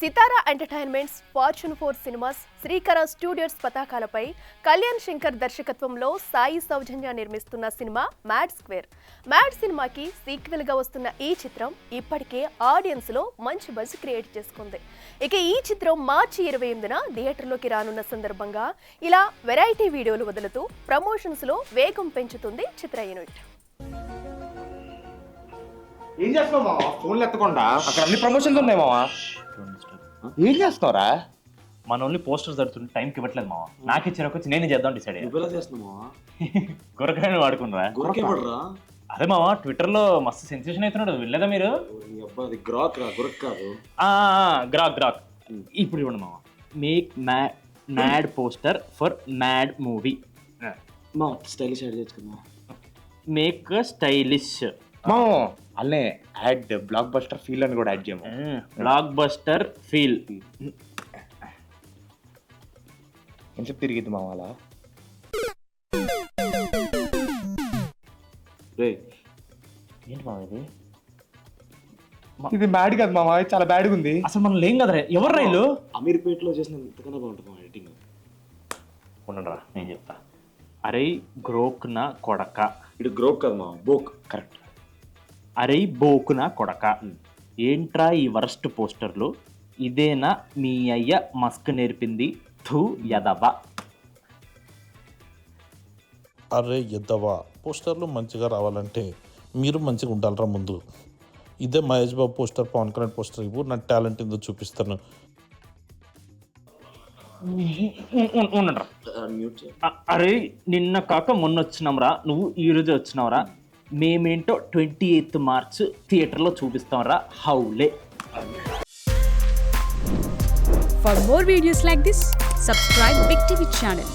సితారా entertainments, fortune 4 cinemas, శ్రీకర studios పతాకాలపై Kalyan Shankar దర్శకత్వంలో సాయి సౌజన్య నిర్మిస్తున్న cinema mad square. Mad సినిమాకి సీక్వెల్ గా వస్తున్న ఈ చిత్రం ఇప్పటికే ఆడియన్స్ లో మంచి బజ్ క్రియేట్ చేసుకుంది. ఇక ఈ చిత్రం మార్చి 28న థియేటర్లోకి రానున్న సందర్భంగా ఇలా వెరైటీ వీడియోలు వదులుతూ ప్రమోషన్స్ లో వేగం పెంచుతుంది చిత్ర యూనిట్. ఏం చేస్తున్నావు మావా? ఫోన్లు ఎత్తకుండా అక్కడ అన్ని ప్రమోషన్స్ ఉన్నాయి మావా. ఏం చేస్తున్నావురా? మన ఓన్లీ పోస్టర్స్ జరుగుతుంది, టైంకి ఇవ్వట్లేదు మావా. నాకు ఇచ్చిన వచ్చి నేను చేద్దాం డిసైడ్ అయ్యా. గురకాయని వాడుకున్నారా? అదే మావా, ట్విట్టర్ లో మస్తు సెన్సేషన్ అవుతున్నాడు, వెళ్ళదా మీరు? గ్రాక్ ఇప్పుడు ఇవ్వండి మావా. Make mad poster for mad movie. Stylish add చేసుకున్నా. మేక్ స్టైలిష్ అల్లే యాడ్ బ్లాక్ బస్టర్ ఫీల్ అని కూడా యాడ్ చేయము. బ్లాక్ బస్టర్ ఫీల్ ఎంతసేపు తిరిగిద్ది మామ అలా? ఏంటి మామ ఇది? ఇది మ్యాడ్ కాదు మామ, చాలా బ్యాడ్గా ఉంది. అసలు మనం లేం కదరా. ఎవరు రైలు? అమీర్పేటలో చేసిన ఇంతకన్నా బాగుంటుంది ఎడిటింగ్. ఉండరా నేను చెప్తా. అరే గ్రోక్ నా కొడక. ఇటు గ్రోక్ కదా మా బోక్. కరెక్ట్. అరే బోకున కొడక. ఏంట్రా ఈ వరస్ట్ పోస్టర్లు? ఇదేనా మీ అయ్య మస్క్ నేర్పింది? థూ యదవ. అరే ఎద్దవా, పోస్టర్లు మంచిగా రావాలంటే మీరు మంచిగా ఉండాలరా ముందు. ఇదే మహేష్ బాబు పోస్టర్, పవన్ కళ్యాణ్ పోస్టర్ ఇవ్వు, నా టాలెంట్ ఏందో చూపిస్తాను. ఉండరా. అరే నిన్న కాక మొన్న వచ్చినాంరా, నువ్వు ఈ రోజు వచ్చినావురా. మేమేంటో 28 మార్చ్ థియేటర్లో చూపిస్తాంరా. హౌలే. For more videos like this, subscribe Big TV channel.